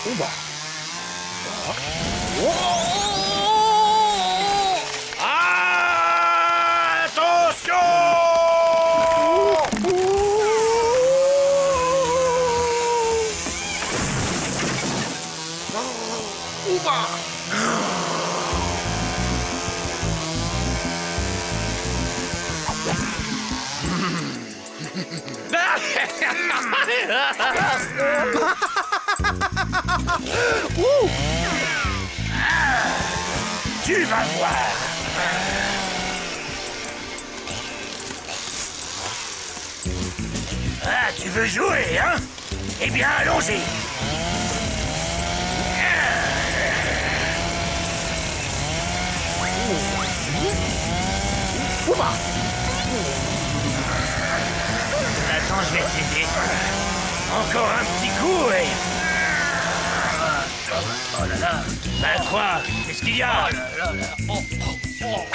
Oba. Tu vas voir. Ah, tu veux jouer, hein? Eh bien, allons-y. Attends, je vais t'aider. Encore un petit coup et... Oh là là. Ben quoi? Qu'est-ce qu'il y a? Au secours!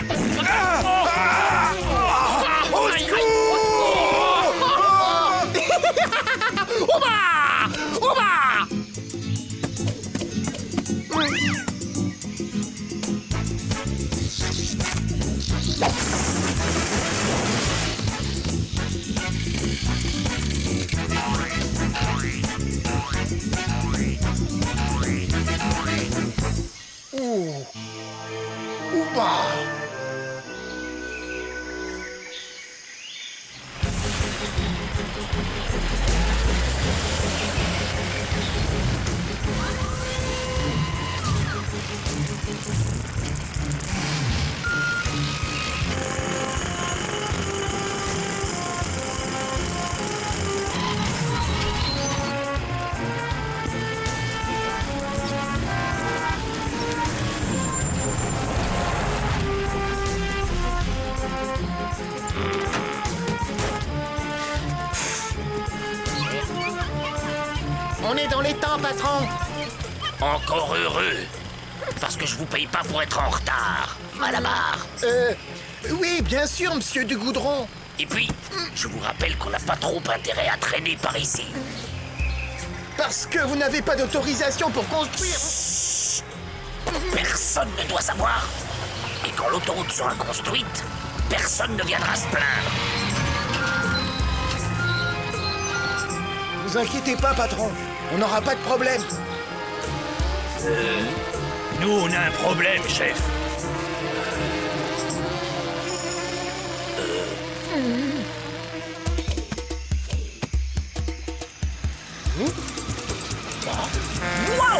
On est dans les temps, patron. Encore heureux. Parce que je vous paye pas pour être en retard. Malabar. Oui, bien sûr, monsieur Dugoudron. Et puis, je vous rappelle qu'on n'a pas trop intérêt à traîner par ici. Parce que vous n'avez pas d'autorisation pour construire. Personne ne doit savoir. Et quand l'autoroute sera construite, personne ne viendra se plaindre. Vous inquiétez pas, patron. On n'aura pas de problème. Nous, on a un problème, chef. Wow!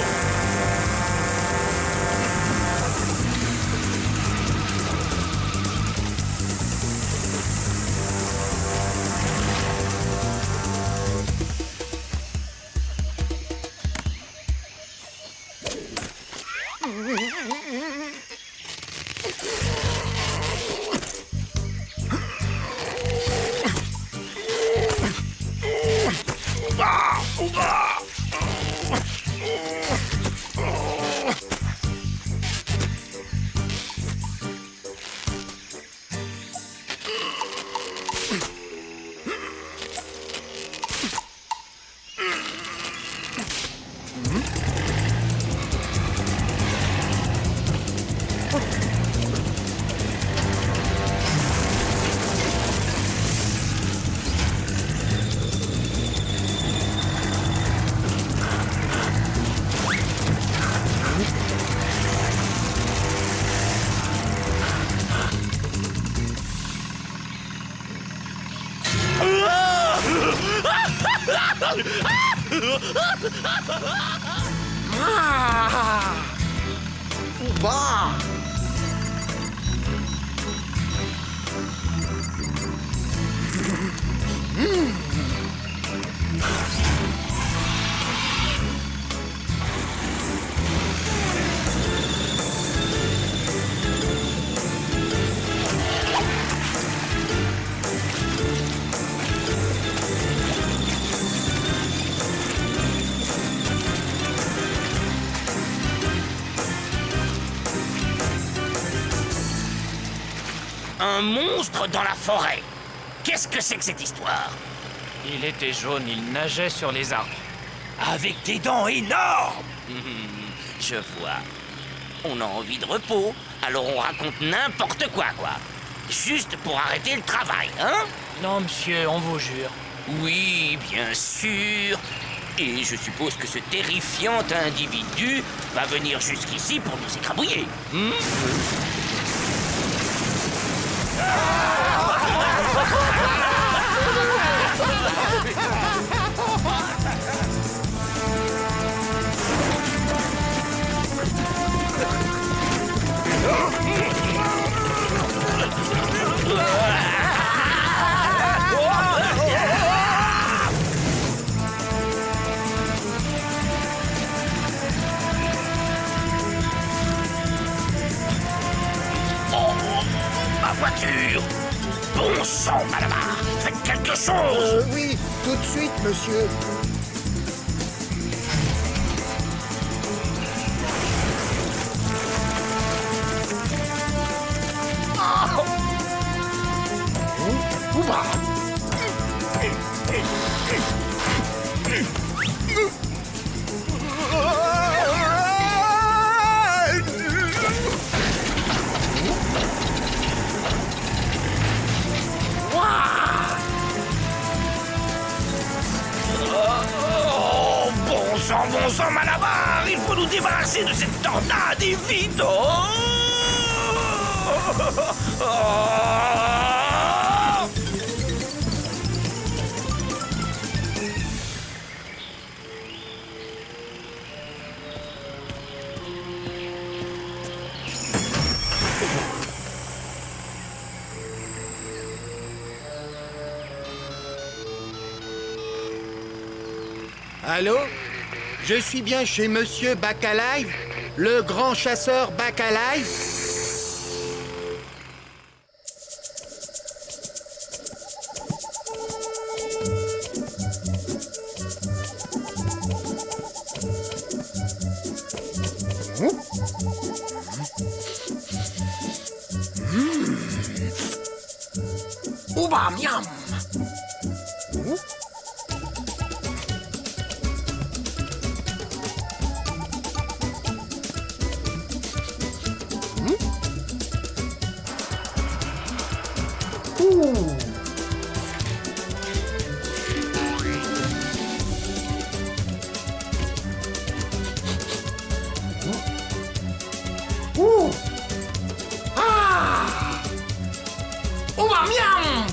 Bah. Un monstre dans la forêt. Qu'est-ce que c'est que cette histoire? Il était jaune, il nageait sur les arbres. avec des dents énormes. Je vois. On a envie de repos, alors on raconte n'importe quoi. Juste pour arrêter le travail, hein? Non, monsieur, on vous jure. Oui, bien sûr. Et je suppose que ce terrifiant individu va venir jusqu'ici pour nous écrabouiller. Ma voiture! Bon sang, Malabar! Faites quelque chose! Oui, tout de suite, monsieur. Oh, bon sang, Malabar! Il faut nous débarrasser de cette tornade et vite! Allô? Je suis bien chez Monsieur Bacalive, le grand chasseur Bacalive? Ouba, miam. Ouba, miam.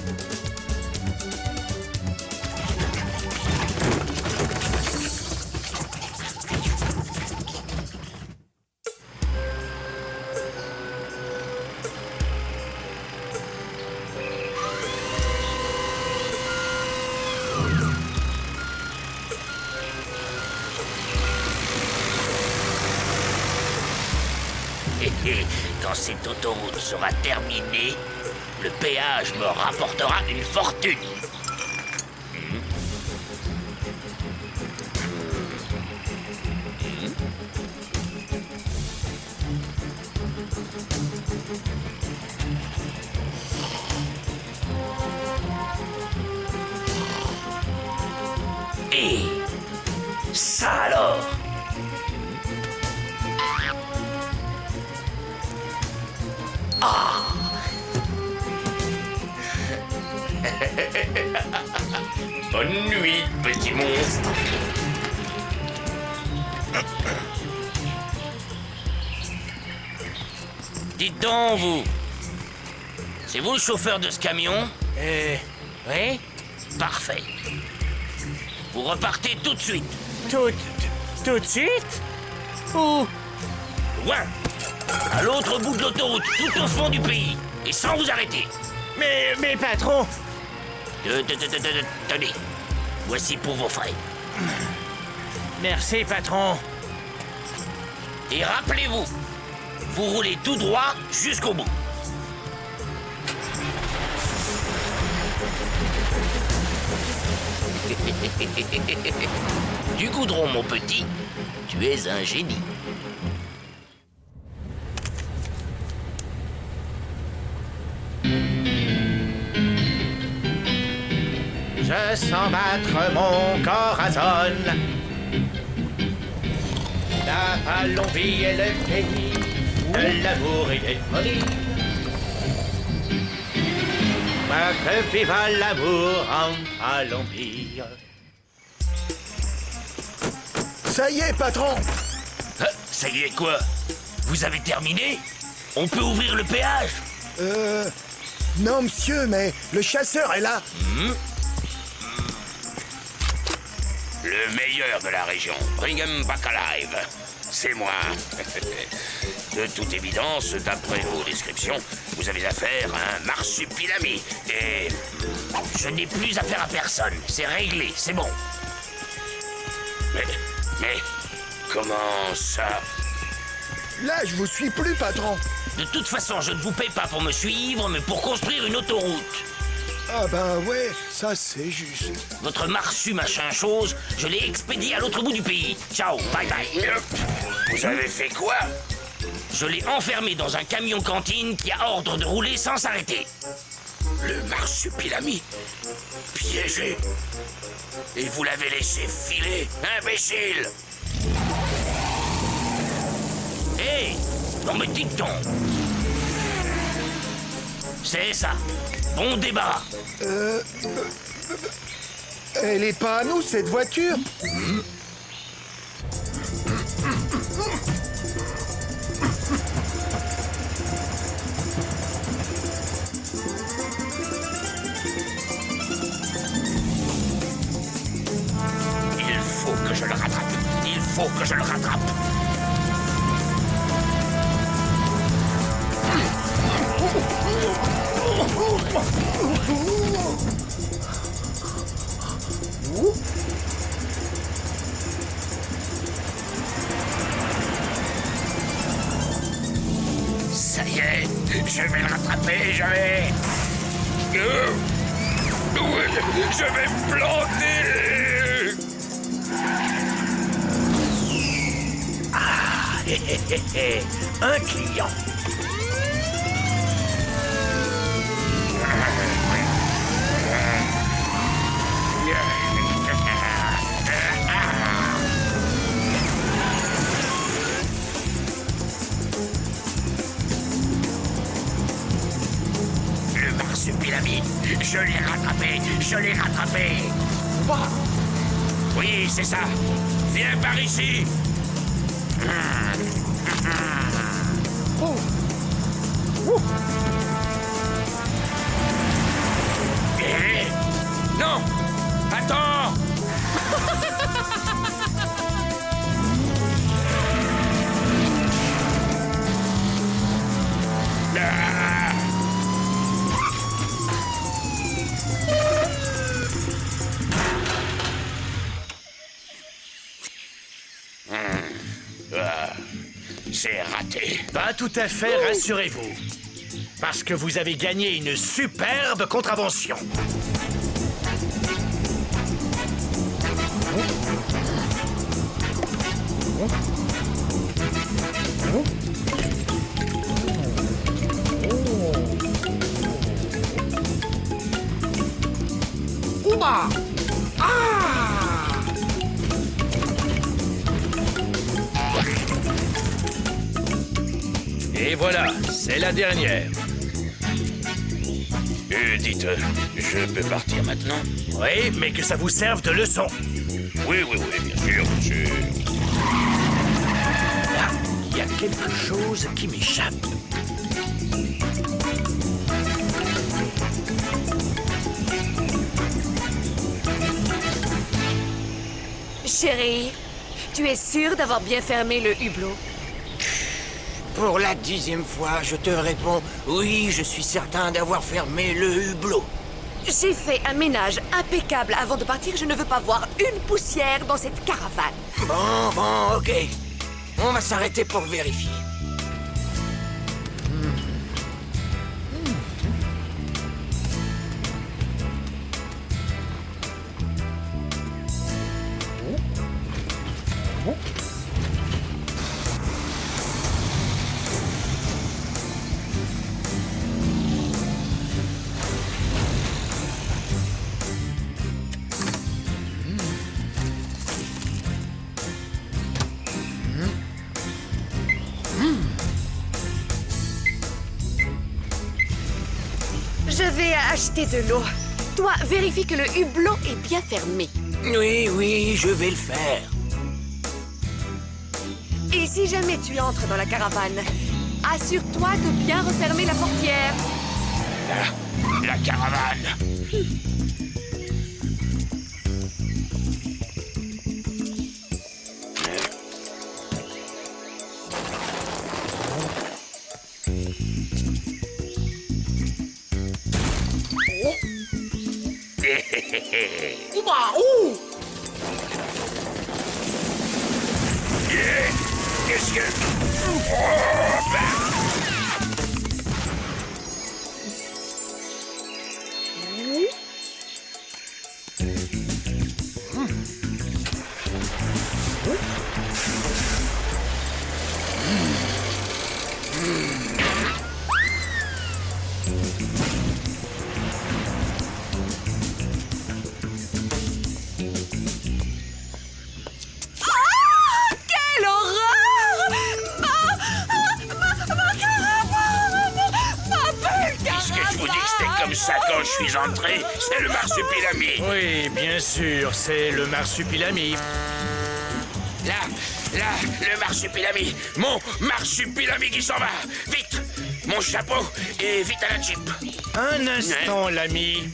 Quand cette autoroute sera terminée, le péage me rapportera une fortune. Et ça alors? Bonne nuit, petit monstre. Dites donc, vous. C'est vous le chauffeur de ce camion? Oui? Parfait. Vous repartez tout de suite. Tout de suite? Où? Loin. À l'autre bout de l'autoroute, tout au fond du pays. Et sans vous arrêter. Mais patron. Tenez. Voici pour vos frais. Merci, patron. Et rappelez-vous, vous roulez tout droit jusqu'au bout. Du goudron, mon petit. Tu es un génie. Je sens battre mon corazon La Colombie est le pays de l'amour et des folies. Que viva l'amour en Colombie. Ça y est, patron. Ça y est quoi? Vous avez terminé? On peut ouvrir le péage? Non, monsieur, mais le chasseur est là. Le meilleur de la région, Brigham Baccalive. C'est moi. De toute évidence, d'après vos descriptions, vous avez affaire à un marsupilami. Et je n'ai plus affaire à personne. C'est réglé, c'est bon. Mais, comment ça? Là, je vous suis plus, patron. De toute façon, je ne vous paye pas pour me suivre, mais pour construire une autoroute. Ah ben ouais, ça c'est juste. Votre marsu machin chose, je l'ai expédié à l'autre bout du pays. Ciao, bye bye. Vous avez fait quoi? Je l'ai enfermé dans un camion cantine qui a ordre de rouler sans s'arrêter. Le marsupilami? Piégé? Et vous l'avez laissé filer, imbécile? Hé! Non mais dites donc! C'est ça. Bon débarras. Elle est pas à nous, cette voiture. Il faut que je le rattrape. Il faut que je le rattrape. Ça y est, je vais le rattraper, je vais... Je vais me planter. Ah, un client. Le marsupilami, je l'ai rattrapé, je l'ai rattrapé. Oui, c'est ça. Viens par ici. Eh? Non! Attends! Ah! C'est raté. Pas tout à fait, rassurez-vous. Parce que vous avez gagné une superbe contravention. Ouba! Ah! Et voilà, c'est la dernière. Dites, je peux partir maintenant? Oui, mais que ça vous serve de leçon. Oui, bien sûr, monsieur. Là, il y a quelque chose qui m'échappe. Chérie, tu es sûre d'avoir bien fermé le hublot? Pour la 10e fois, je te réponds, oui, je suis certain d'avoir fermé le hublot. J'ai fait un ménage impeccable avant de partir. Je ne veux pas voir une poussière dans cette caravane. Bon, ok. On va s'arrêter pour vérifier. vais acheter de l'eau. Toi, vérifie que le hublot est bien fermé. Oui, oui, je vais le faire. Et si jamais tu entres dans la caravane, assure-toi de bien refermer la portière. La caravane. Qu'est-ce que... Quelle horreur! Ma caravane! Ma belle caravane! Est-ce que je vous dis que c'était comme ça quand je suis entré? C'est le marsupilami. Oui, bien sûr, c'est le marsupilami. Là, le marsupilami. Mon marsupilami qui s'en va. Vite, mon chapeau et vite à la Jeep. Un instant, l'ami.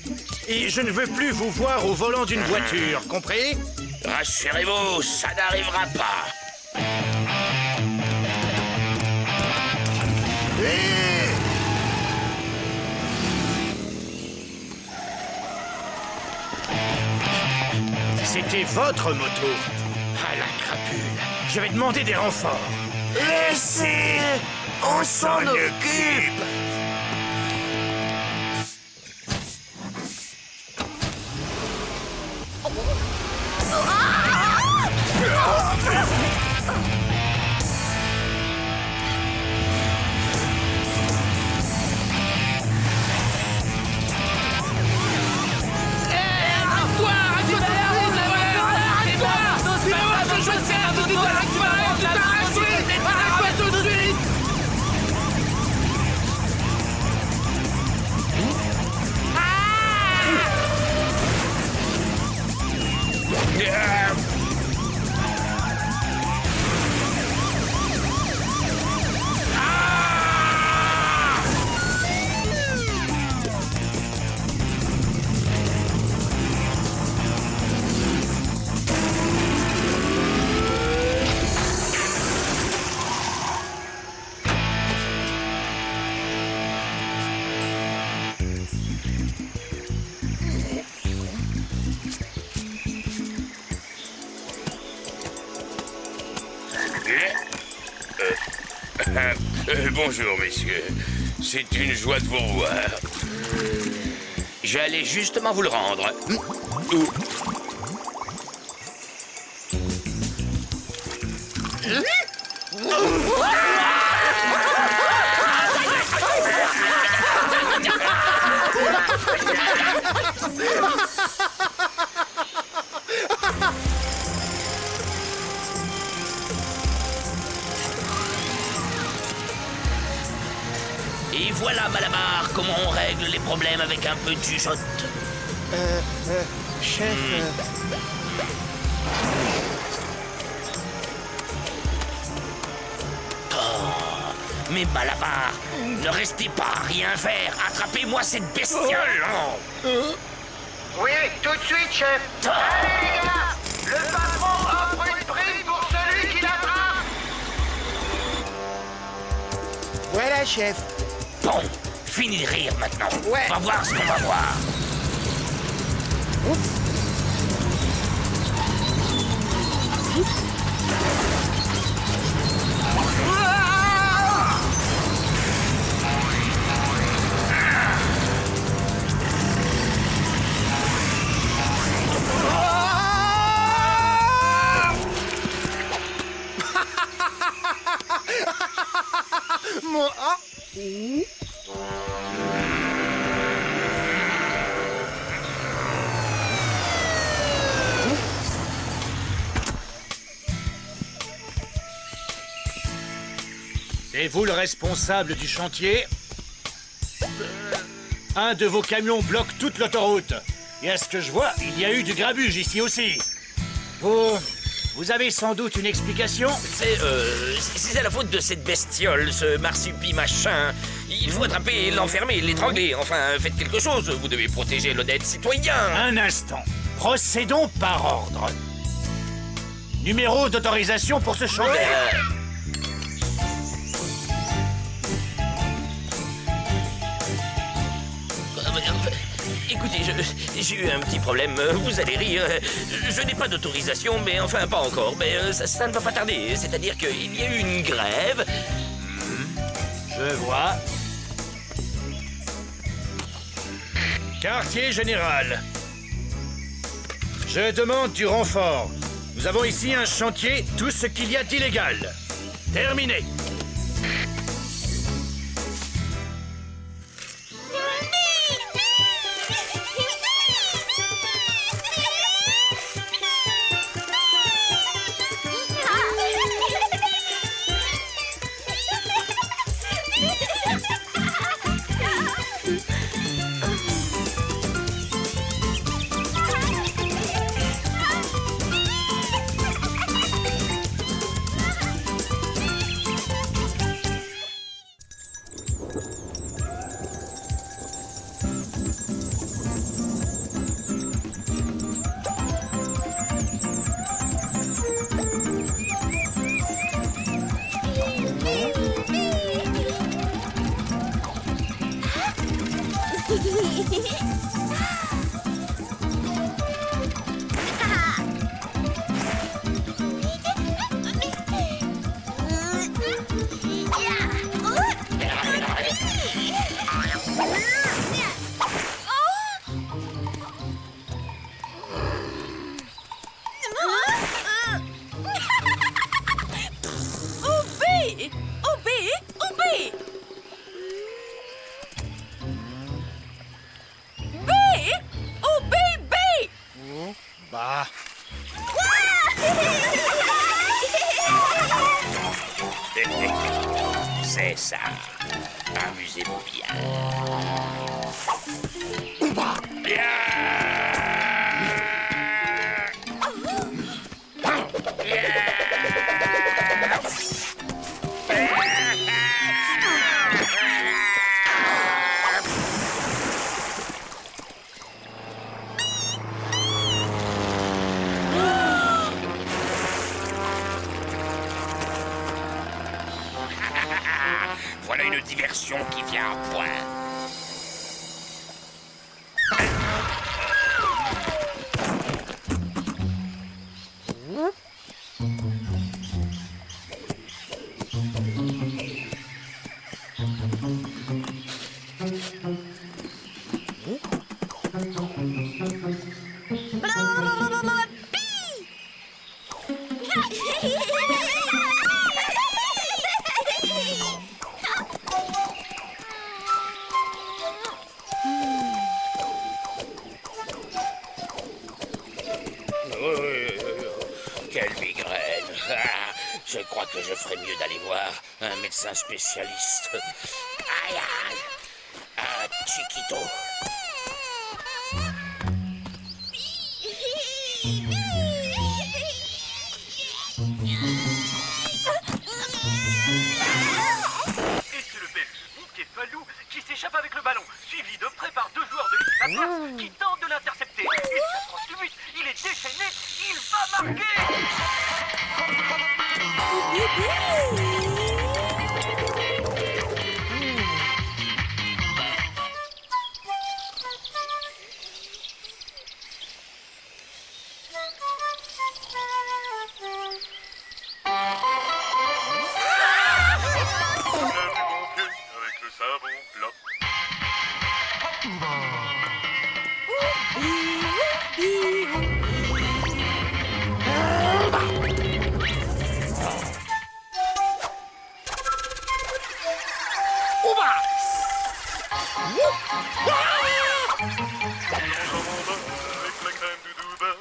Et je ne veux plus vous voir au volant d'une voiture, compris? Rassurez-vous, ça n'arrivera pas. C'était votre moto. Ah, la crapule. Je vais demander des renforts. Laissez! On s'en occupe! Bonjour, messieurs. C'est une joie de vous revoir. J'allais justement vous le rendre. Et voilà, Malabar, comment on règle les problèmes avec un peu de jugeote. Chef, Mais Malabar, ne restez pas à rien faire. Attrapez-moi cette bestiole. Oui, tout de suite, chef. Allez, les gars, le patron offre une prime pour celui qui l'attrape. voilà, chef. Bon, fini de rire maintenant. Ouais. On va voir ce qu'on va voir. Mon... ah. C'est vous le responsable du chantier? Un de vos camions bloque toute l'autoroute. Et à ce que je vois, il y a eu du grabuge ici aussi. Vous avez sans doute une explication? C'est à la faute de cette bestiole, ce marsupi machin. Il faut attraper, l'enfermer, l'étrangler. Enfin, faites quelque chose. Vous devez protéger l'honnête citoyen. Un instant. Procédons par ordre. Numéro d'autorisation pour ce chantier. Écoutez, j'ai eu un petit problème. Vous allez rire. Je n'ai pas d'autorisation, mais enfin, pas encore. Mais ça ne va pas tarder. C'est-à-dire qu'il y a eu une grève. Je vois. Quartier général. Je demande du renfort. Nous avons ici un chantier, tout ce qu'il y a d'illégal. Terminé. C'est ça. Amusez-vous bien. Voilà une diversion qui vient à point. Quelle migraine. Je crois que je ferais mieux d'aller voir un médecin spécialiste. Aïe, aïe. Un Chiquito. Et c'est le belge Mickey Falou qui s'échappe avec le ballon, suivi de près par deux joueurs de l'équipe adverse qui tentent de l'intercepter. Il s'approche du but, il est déchaîné, il va marquer. Avec le savon plat. Avec la crème de Dubaï.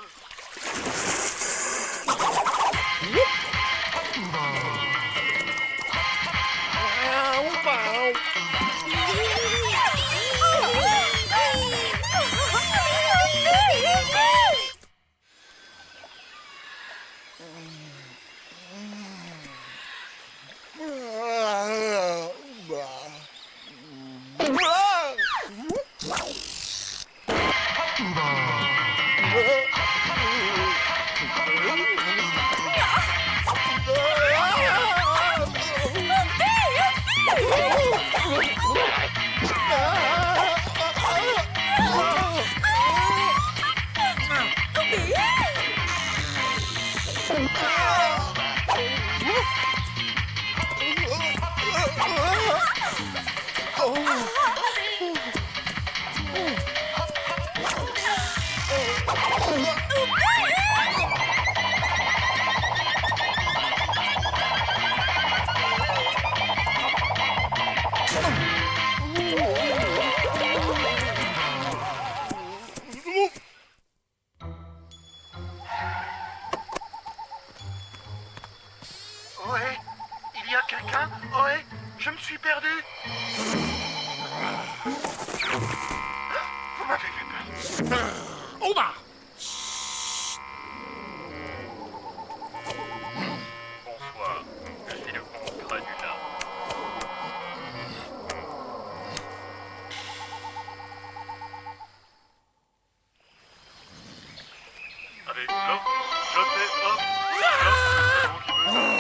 Ouais, il y a quelqu'un? Ouais, je me suis perdu. Vous m'avez fait peur. Ouba! Bonsoir, je suis le comte Granula. Avec l'homme, je fais hop, hop, c'est bon qui veut.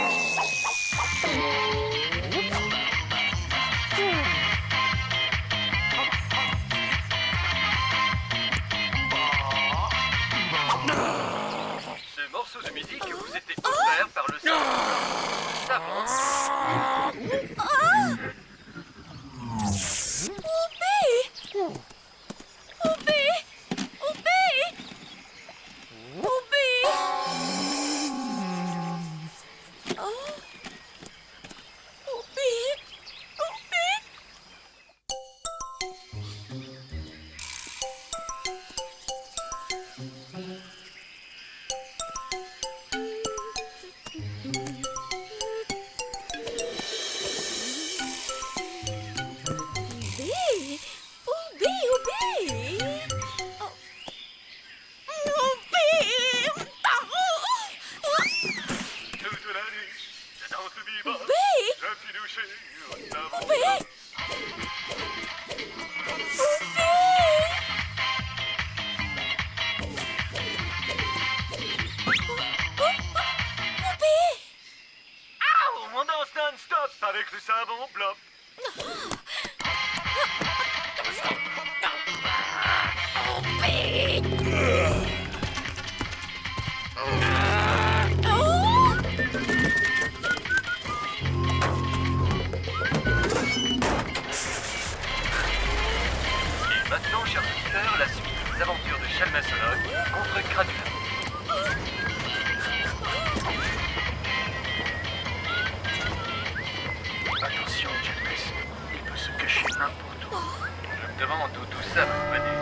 Ce morceau de musique vous était offert par le savant. Toute la nuit, je danse le bebop. Je suis douché au savon. On danse non-stop. Avec le savon, blop. Et maintenant, chers auditeurs, la suite des aventures de Chalmasolog contre Granula. Attention, James, il peut se cacher n'importe où. Je me demande d'où tout ça va venir.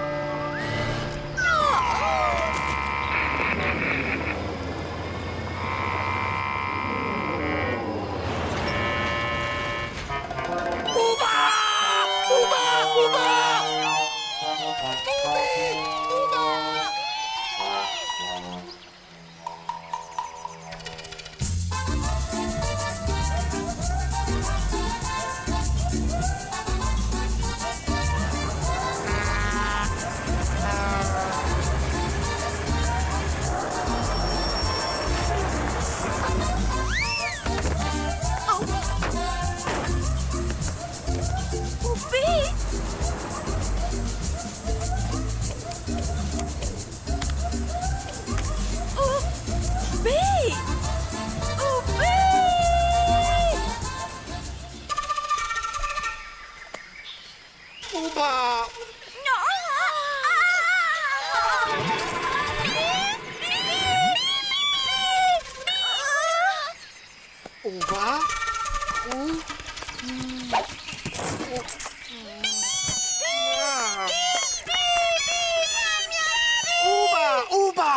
Ouba! Ouba? Ou? Ouba! Ouba!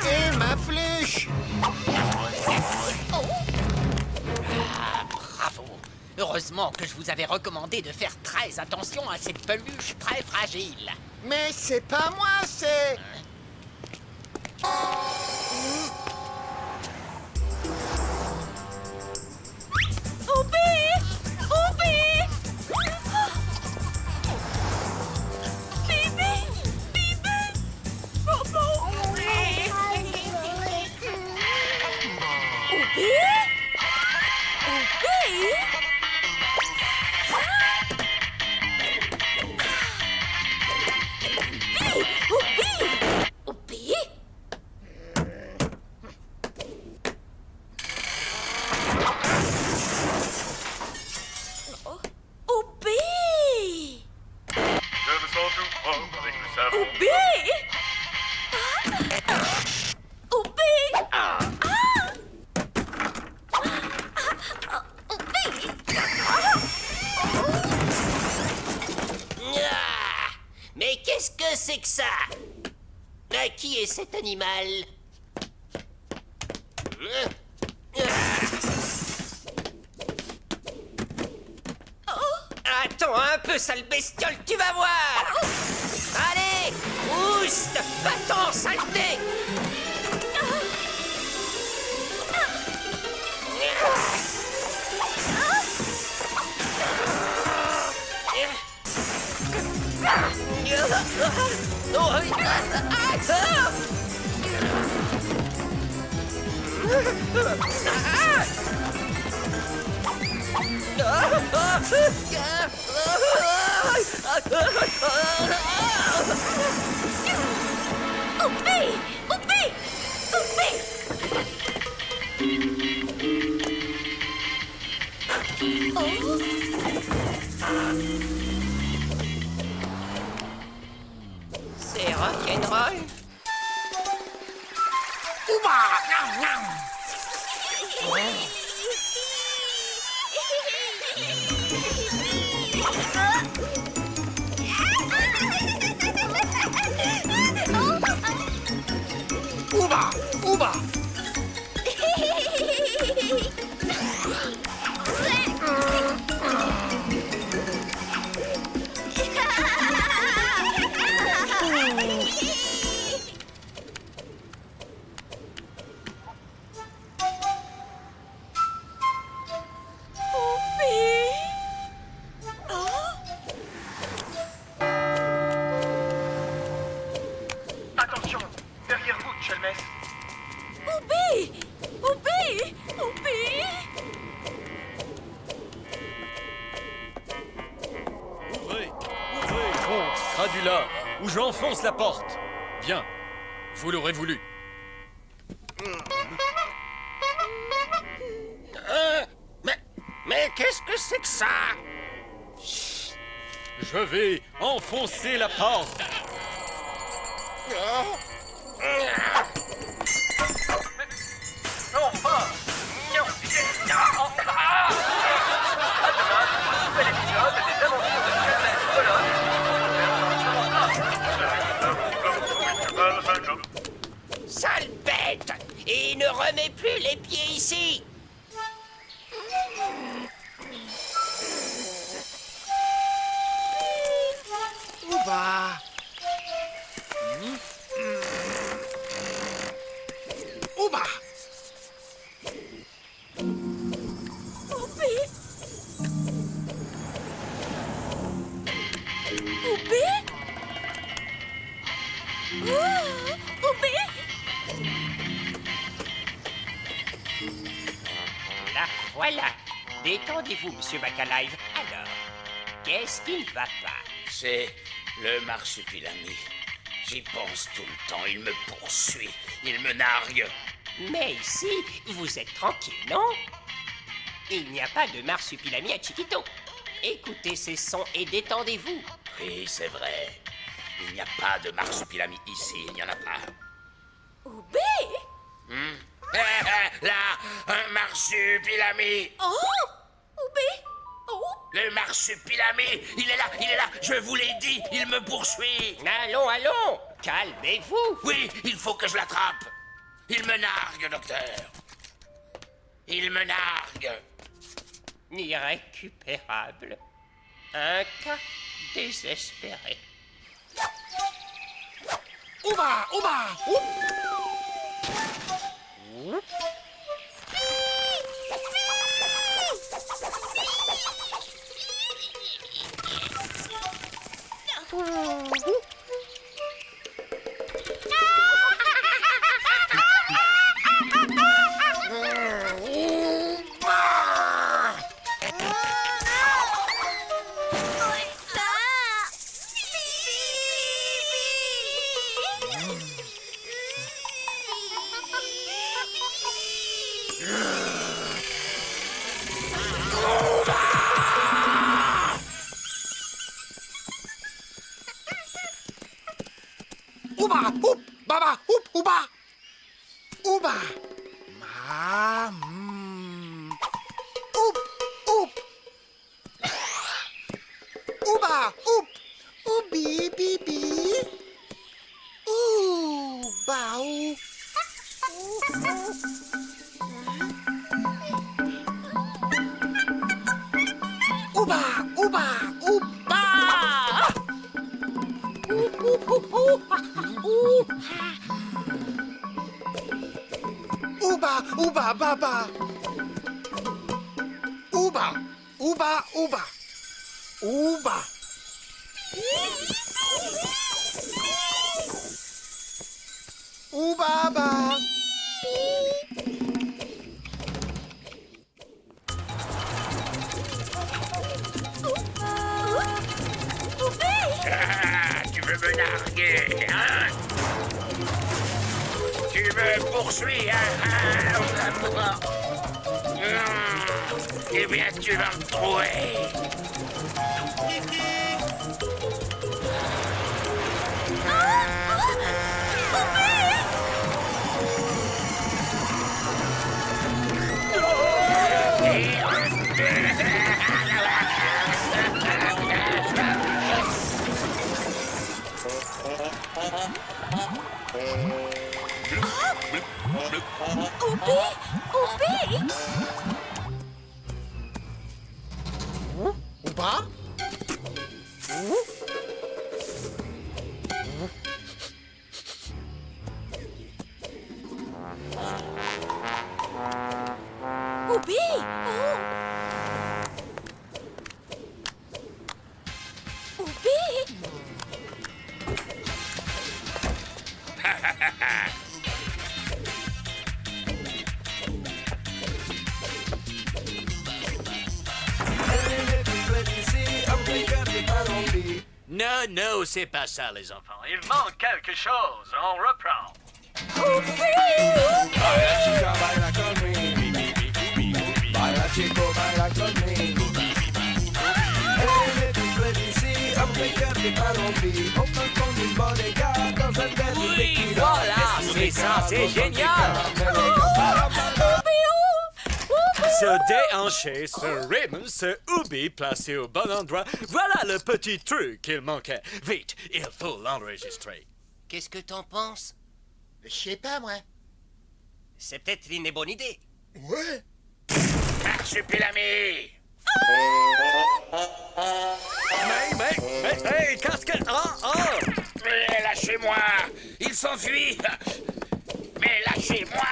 Et ma flèche! Bravo. Heureusement que je vous avais recommandé de faire très attention à cette peluche très fragile. Mais c'est pas moi, c'est... c'est que ça? Qui est cet animal? Attends un peu, sale bestiole, tu vas voir! Allez, oust! Va-t'en, saleté! Oupi! Oupi! Oupi! C'est rock'n'roll. Ouba! Ouba! Attention, derrière vous, Chalmers. Oupi! Oupi! Oupi! Ouvrez! Ouvrez, comte Cradula, ou j'enfonce la porte. Bien, vous l'aurez voulu. Mais qu'est-ce que c'est que ça? Je vais enfoncer la porte. Non, pas. Non. À demain pour un nouvel épisode des aventures de Chalmers. Voilà. Sale bête! Et ne remets plus les pieds ici! Ouba! Ouba! Oupi! Oupi? Oupi? Là, voilà. Détendez-vous, monsieur Bacalive. Alors, qu'est-ce qui ne va pas? C'est le marsupilami. J'y pense tout le temps. Il me poursuit. Il me nargue. Mais ici, vous êtes tranquille, non? Il n'y a pas de marsupilami à Chiquito. Écoutez ces sons et détendez-vous. Oui, c'est vrai. Il n'y a pas de marsupilami ici. Il n'y en a pas. Oupi? Là, un marsupilami. Oh! Oupi? Oh! Le marsupilami. Il est là. Je vous l'ai dit. Il me poursuit. Allons, calmez-vous. Oui, il faut que je l'attrape. Il me nargue, docteur. Il me nargue. Irrécupérable. Un cas désespéré. Ouba! Ouba! Ouba! Oup! Baba! Oup! Ouba! Ouba! Ma! Oup! Oup! Ouba! Oup! Oubi! Bibi! Ouba, ouba, ouba. Ouba, ouba, baba. Ouba, ouba, ouba. Ouba. Ouba, ba. Ah, tu veux me narguer, hein? Tu me poursuis, hein? Eh bien, tu vas me trouver. Ouba. Oubi! Oh! Oubi! Non, non, c'est pas ça, les enfants. Il manque quelque chose. On reprend. Oui, voilà, c'est ça, c'est génial. Se déhancher, ce rythme, ce oubi placé au bon endroit, voilà le petit truc qu'il manquait. Vite, il faut l'enregistrer. Qu'est-ce que t'en penses? Je sais pas, moi. C'est peut-être une bonne idée. Ouais. Marsupilami! Hey, casque... Mais lâchez-moi! Il s'enfuit! Mais lâchez-moi!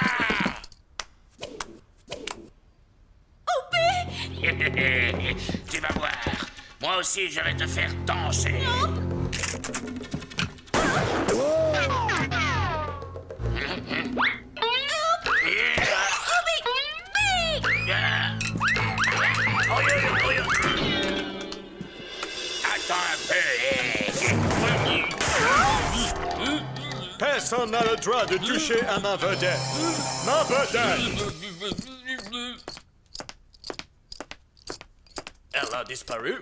Tu vas voir. Moi aussi, je vais te faire danser. Attends un peu. Personne n'a le droit de toucher à ma vedette. Ma vedette! Elle a disparu.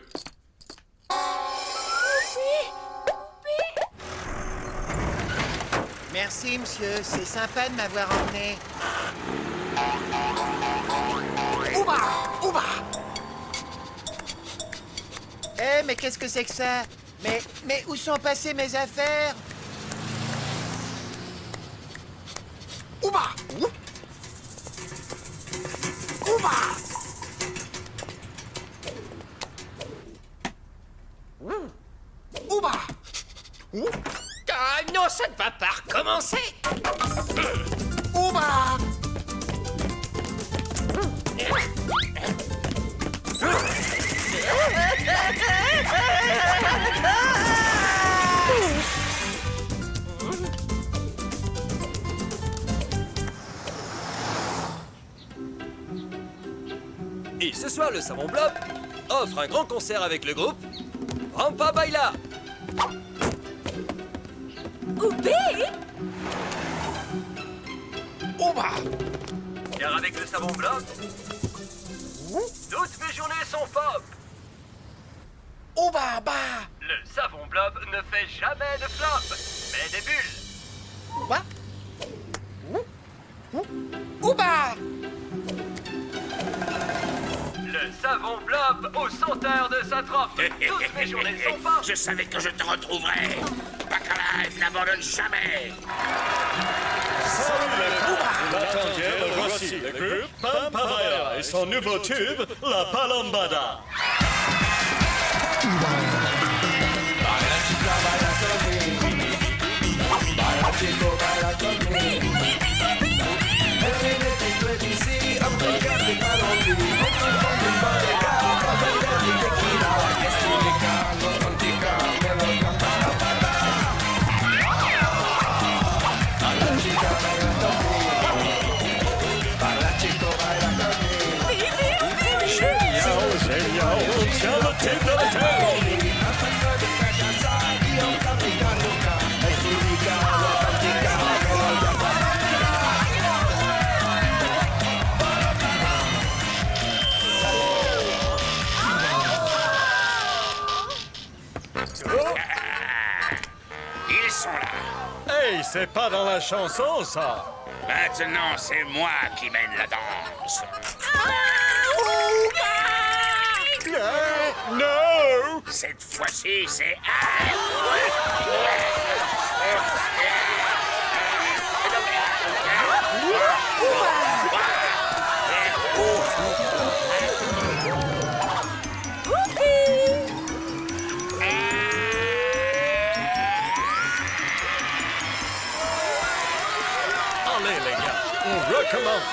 Merci, monsieur. C'est sympa de m'avoir emmené. Ouba! Ouba! Eh, mais qu'est-ce que c'est que ça? Mais où sont passées mes affaires? Ouba! Ouba! Ouba! Ah non, ça ne va pas recommencer. Ouba! Et ce soir, le Savon Blob offre un grand concert avec le groupe Rampa Baila. Oubi! Ouba! Car avec le Savon Blob, toutes mes journées sont pop. Ouba! Ba! Le Savon Blob ne fait jamais de flop, mais des bulles. Ouba! Ouba! Le Savon Blob au senteur de sa trompe. Toutes mes journées sont pop. Je savais que je te retrouverais. Bacalife n'abandonne jamais. Voici le groupe Pampabaya et son nouveau tube, la Palambada. Ils sont là. Hey, c'est pas dans la chanson, ça. Maintenant, c'est moi qui mène la danse. Non! Cette fois-ci, c'est... Allez, les gars, on recommence.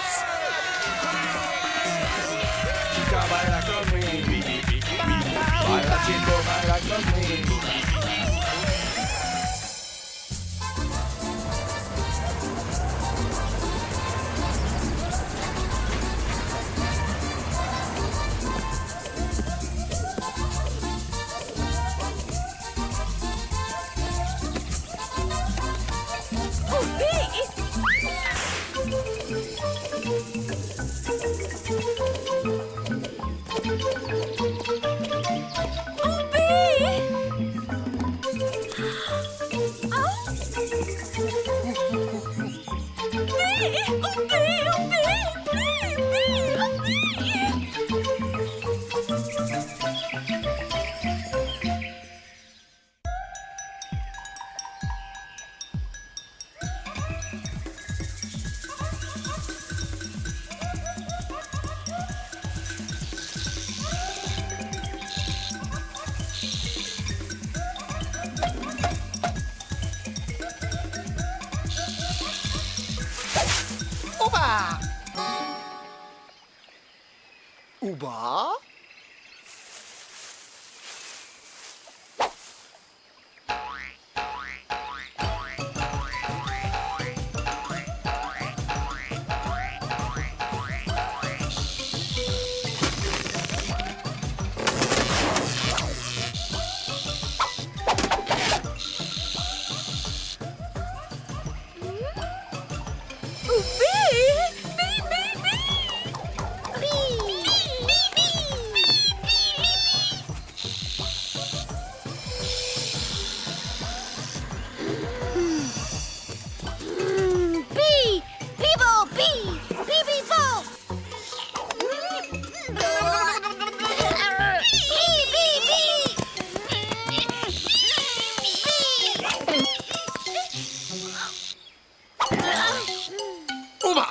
Ouba.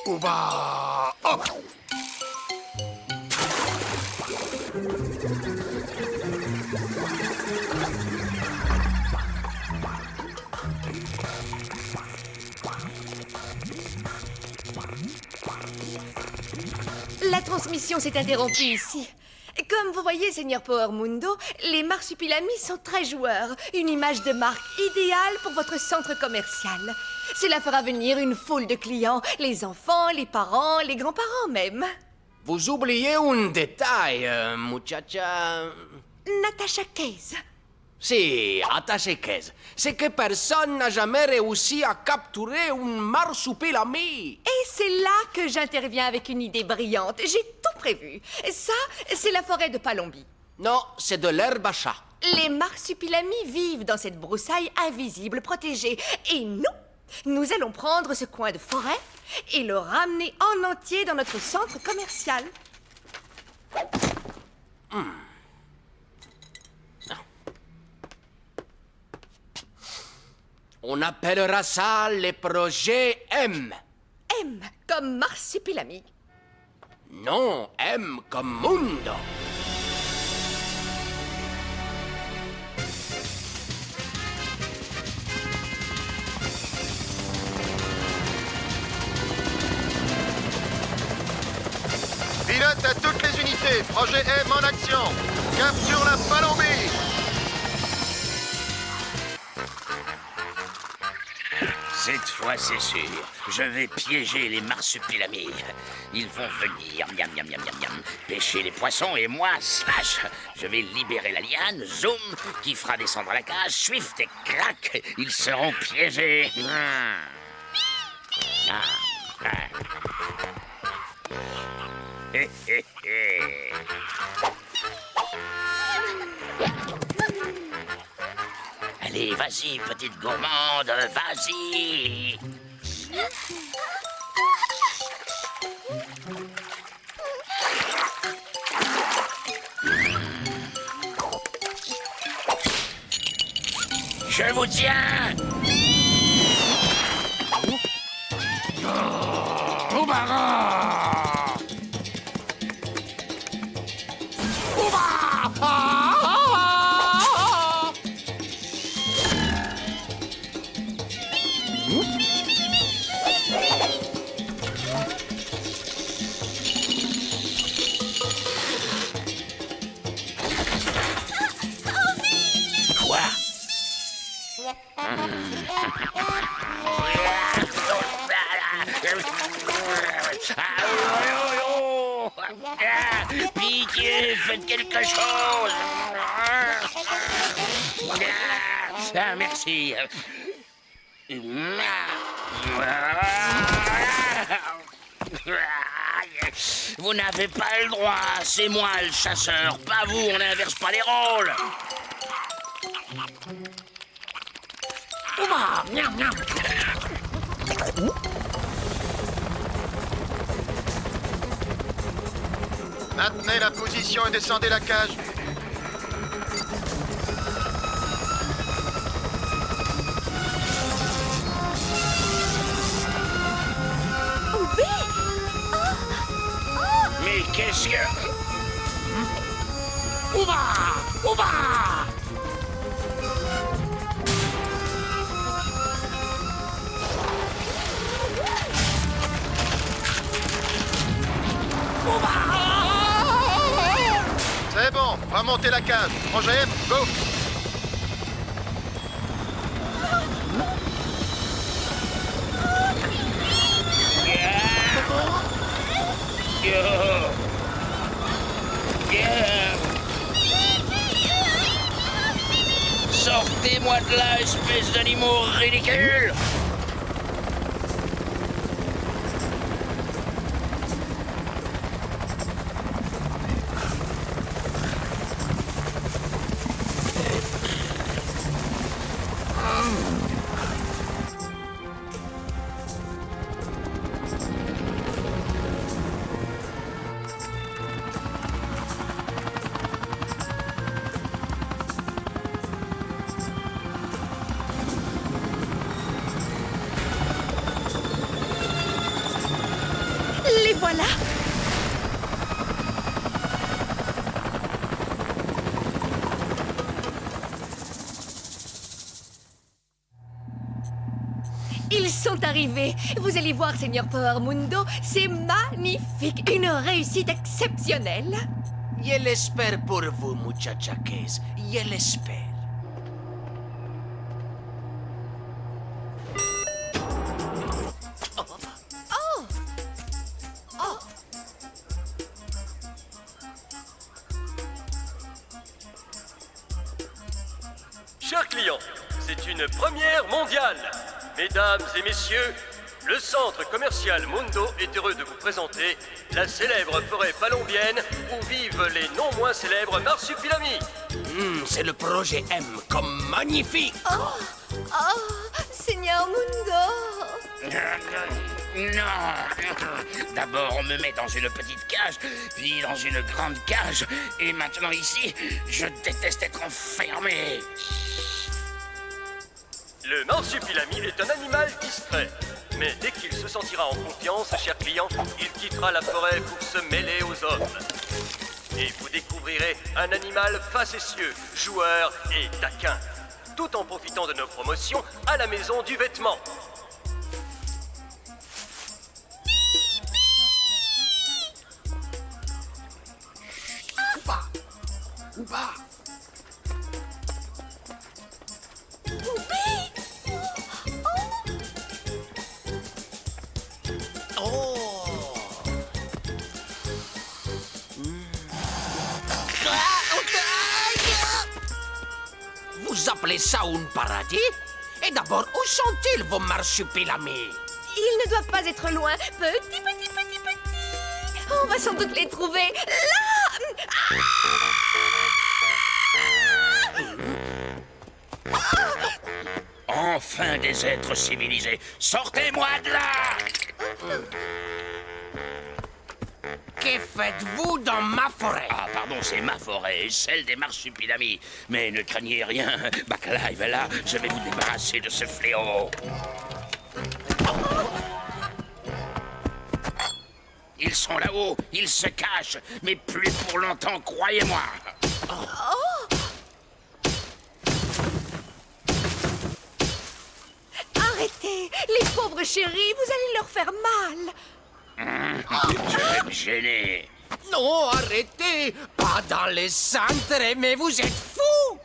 Ouba. Hop. La transmission s'est interrompue ici. Comme vous voyez, Seigneur Power Mundo, les marsupilamis sont très joueurs. Une image de marque idéale pour votre centre commercial. Cela fera venir une foule de clients, les enfants, les parents, les grands-parents même. Vous oubliez un détail, muchacha... Natasha Case. Si, attaché Case. C'est que personne n'a jamais réussi à capturer un marsupilami. Et c'est là que j'interviens avec une idée brillante. J'ai tout prévu. Ça, c'est la forêt de Palombi. Non, c'est de l'herbe à chat. Les marsupilamis vivent dans cette broussaille invisible, protégée. Et nous allons prendre ce coin de forêt et le ramener en entier dans notre centre commercial. On appellera ça le projet M. M comme marsupilami. Non, M comme Mundo. Alerte à toutes les unités. Projet M en action. Capture la Palombie. Cette fois, c'est sûr. Je vais piéger les marsupilamis. Ils vont venir, miam, miam, miam, miam, miam, pêcher les poissons et moi, slash, je vais libérer la liane, zoom, qui fera descendre la cage, swift et crac, ils seront piégés. Hé, hé, hé. Allez, vas-y, petite gourmande, vas-y. Je vous tiens. Quoi? Pitié, faites quelque chose. Merci. Vous n'avez pas le droit, c'est moi le chasseur, pas vous, on n'inverse pas les rôles. Miam, miam. Maintenez la position et descendez la cage. Mais qu'est-ce que... Ouba! Ouba! C'est bon, remontez la cage. Projet M, go. Sortez-moi de là, espèce d'animaux ridicules! Les voilà. Ils sont arrivés. Vous allez voir, Seigneur Power Mundo, c'est magnifique. Une réussite exceptionnelle. Je l'espère pour vous, muchacha Kez. Je l'espère. Chers clients, c'est une première mondiale. Mesdames et messieurs, le centre commercial Mundo est heureux de vous présenter la célèbre forêt palombienne où vivent les non moins célèbres marsupilamis. C'est le projet M comme magnifique. Oh, Seigneur Mundo. Non. D'abord, on me met dans une petite cage, puis dans une grande cage, et maintenant ici, je déteste être enfermé. Le marsupilami est un animal discret. Mais dès qu'il se sentira en confiance, cher client, il quittera la forêt pour se mêler aux hommes. Et vous découvrirez un animal facétieux, joueur et taquin, tout en profitant de nos promotions à la maison du vêtement. Bah. Vous appelez ça un paradis? Et d'abord, où sont-ils, vos marsupilamis? Ils ne doivent pas être loin. Petit. On va sans doute les trouver. Là! Enfin des êtres civilisés. Sortez-moi de là! Que faites-vous dans ma forêt? Ah, pardon, c'est ma forêt, celle des marsupilamis. Mais ne craignez rien, Bacalive est là, je vais vous débarrasser de ce fléau. Ils sont là-haut, ils se cachent, mais plus pour longtemps, croyez-moi. Arrêtez! Les pauvres chéris, vous allez leur faire mal. Je vais me gêner. Non, arrêtez! Pas dans les centres, mais vous êtes fous!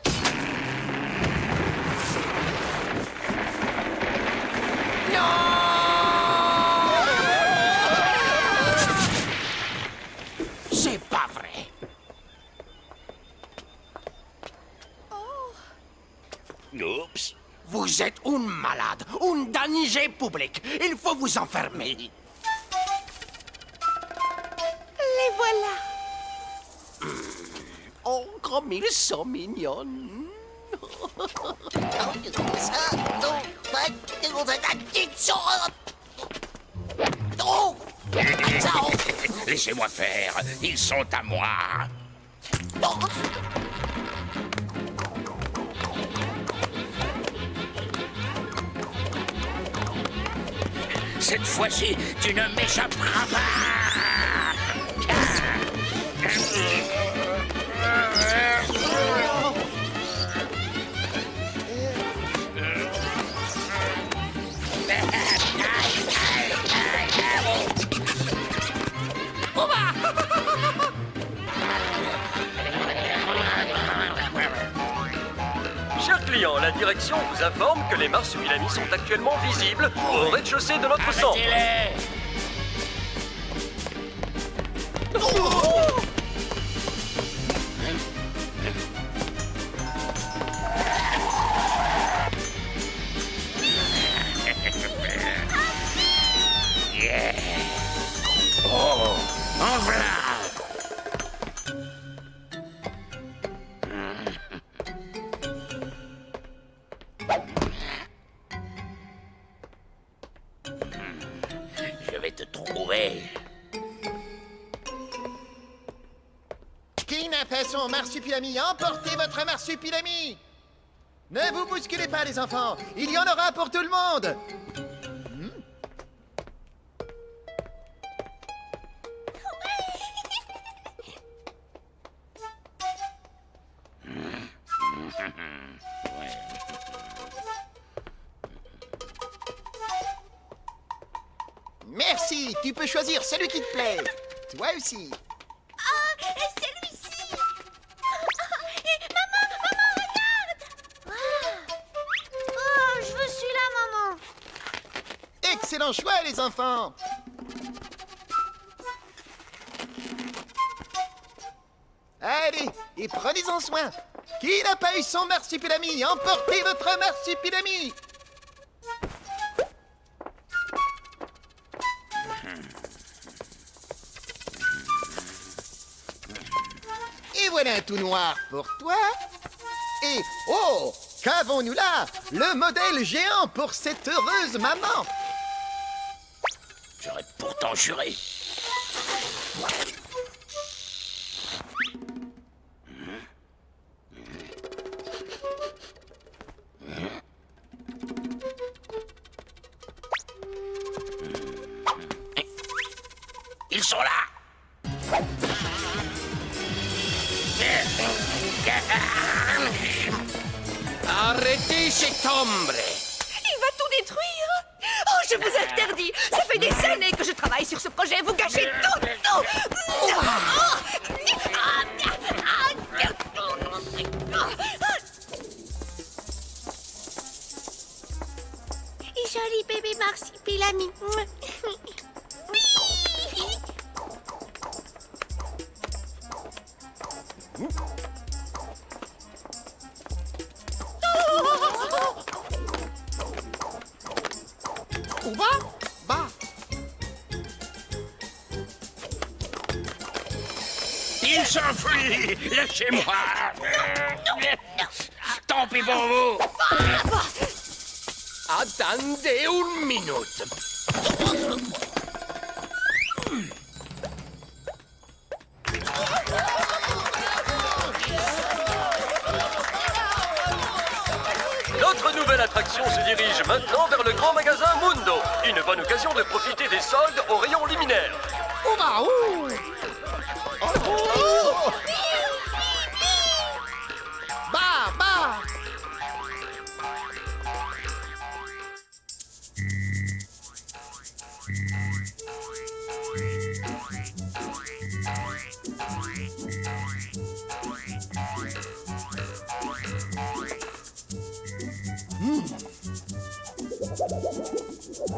C'est pas vrai. Oups. Vous êtes un malade, un danger public. Il faut vous enfermer. Les voilà. Oh, comme ils sont mignons. Laissez-moi faire, ils sont à moi. Cette fois-ci, tu ne m'échapperas pas. Chers clients, la direction vous informe que les marsupilamis sont actuellement visibles au rez-de-chaussée de notre centre. Arrêtez-les. Yeah. Oh, en voilà. Je vais te trouver. Qui n'a pas son marsupilami? Emportez votre marsupilami! Ne vous bousculez pas, les enfants! Il y en aura pour tout le monde! Merci! Tu peux choisir celui qui te plaît! Toi aussi! Celui-ci. Maman, regarde. Oh, je veux celui-là, maman. Excellent choix, les enfants! Allez, et prenez-en soin! Qui n'a pas eu son marsupilami? Emportez votre marsupilami! Et voilà un tout noir pour toi. Et, oh, qu'avons-nous là? Le modèle géant pour cette heureuse maman. J'aurais pourtant juré. Ils sont là. Arrêtez cet hombre! Il va tout détruire. Oh, je vous interdis. Ça fait des années que je travaille sur ce projet. Vous gâchez tout. marsupilami. Où va? Bah. Il s'enfuit. Lâchez-moi. Tant pis pour vous. Attendez une minute. Notre nouvelle attraction se dirige maintenant vers le grand magasin Mundo. Une bonne occasion de profiter des soldes au rayon liminaire. Où va? Où? Oh. Bah, bah.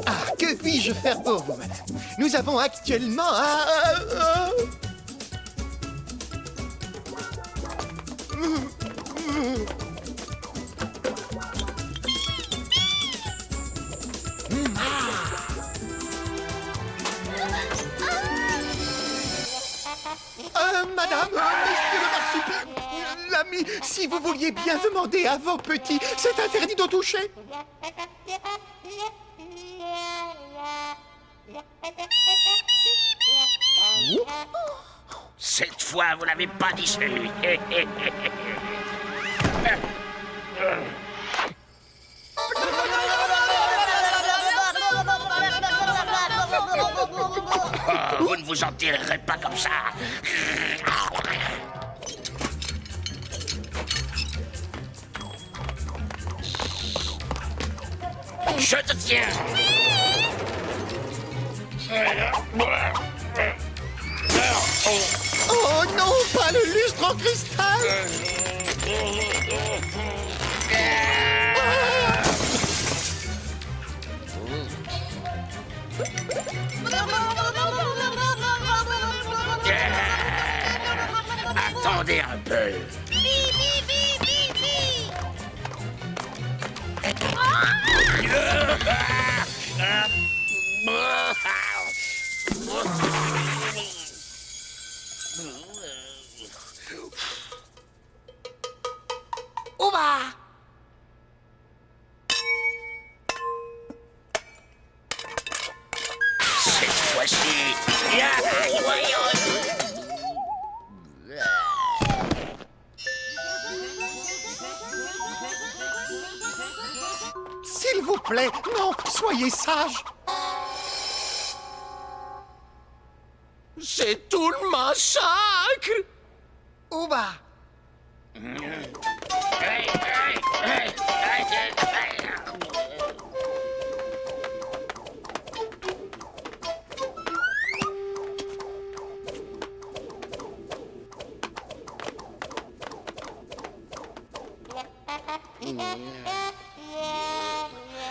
Ah, que puis-je faire pour vous, madame? Nous avons actuellement madame, monsieur le marsupilami, si vous vouliez bien demander à vos petits, c'est interdit d'en toucher. Cette fois, vous n'avez pas déçu. Vous ne vous en tirerez pas comme ça. Je te tiens. Oh non, pas le lustre en cristal. Attendez un peu. Où va? Cette fois-ci. S'il vous plaît, non, soyez sage. C'est un massacre. Où va?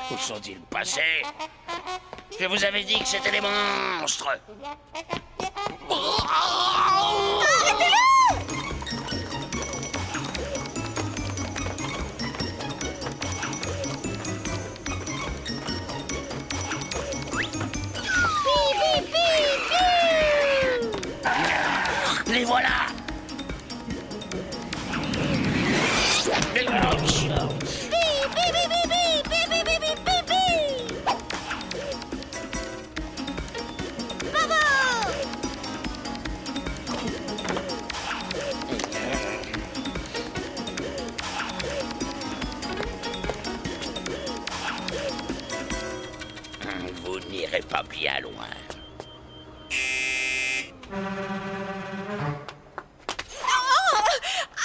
Où sont-ils passés? Je vous avais dit que c'était des monstres. Les voilà. Vous n'irez pas bien loin.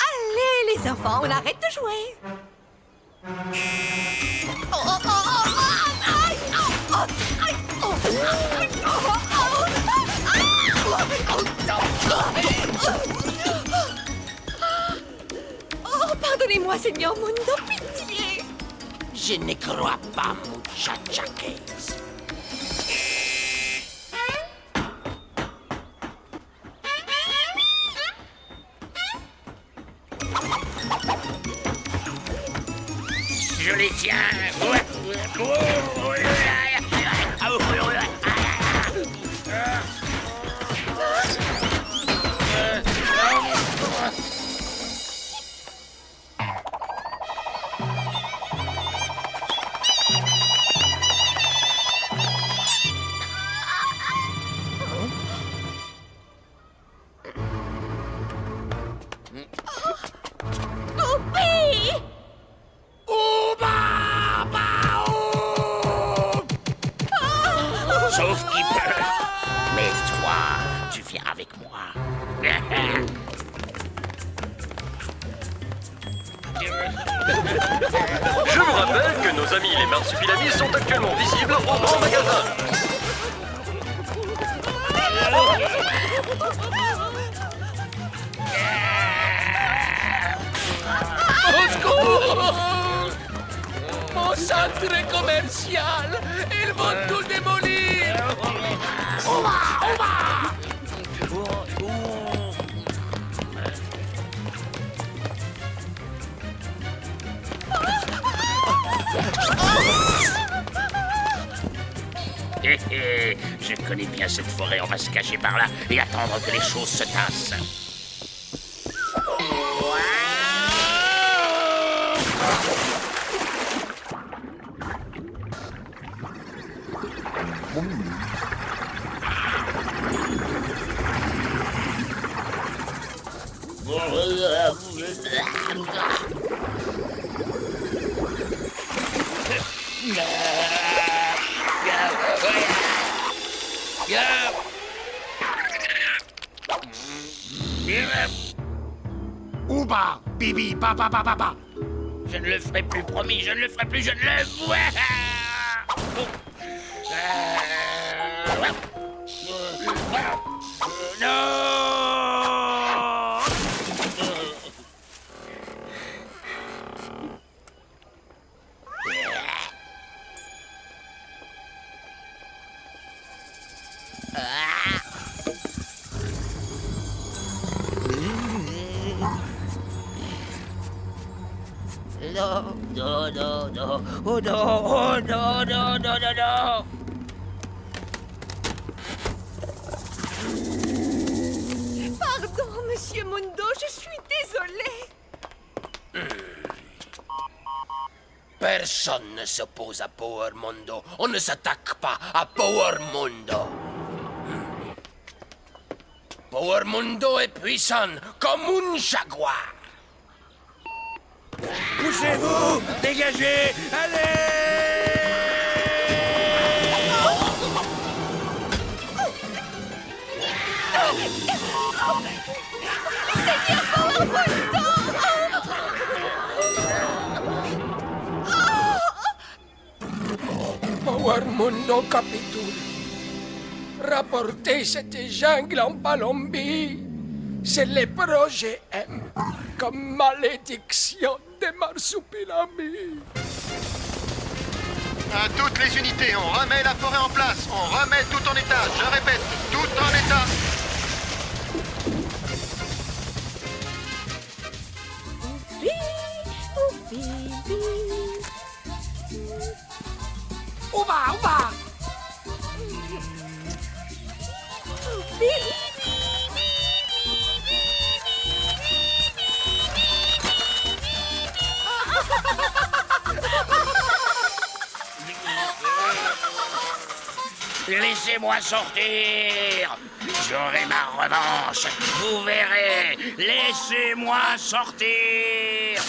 Allez, les enfants, on arrête de jouer. Oh, pardonnez-moi, Seigneur Mundo, pitié. Je ne crois pas, muchacha Case. Je les tiens. Sauf qui peut. Mais toi, tu viens avec moi. Je vous rappelle que nos amis les marsupilamis sont actuellement visibles au grand magasin. Au secours! Mon centre commercial! Ils vont tout démolir! Je connais bien cette forêt, on va se cacher par là et attendre que les choses se tassent. Ouba, bibi, papa, papa, papa. Je ne le ferai plus, promis, je ne le ferai plus, je ne le vois. Non. Non, non, non, non. Oh non, oh non, non, non, non, non. Pardon, Monsieur Mundo, je suis désolée. Personne ne s'oppose à Power Mundo. On ne s'attaque pas à Power Mundo. Power Mundo est puissant comme un jaguar. Poussez-vous, dégagez, allez. Seigneur Power Mundo! Power Mundo capitule. Rapportez cette jungle en Palombie. C'est le projet M, comme malédiction des marsupilamis. À toutes les unités, on remet la forêt en place. On remet tout en état. Je répète, tout en état. Ouba, ouba! Laissez-moi sortir. J'aurai ma revanche. Vous verrez. Laissez-moi sortir.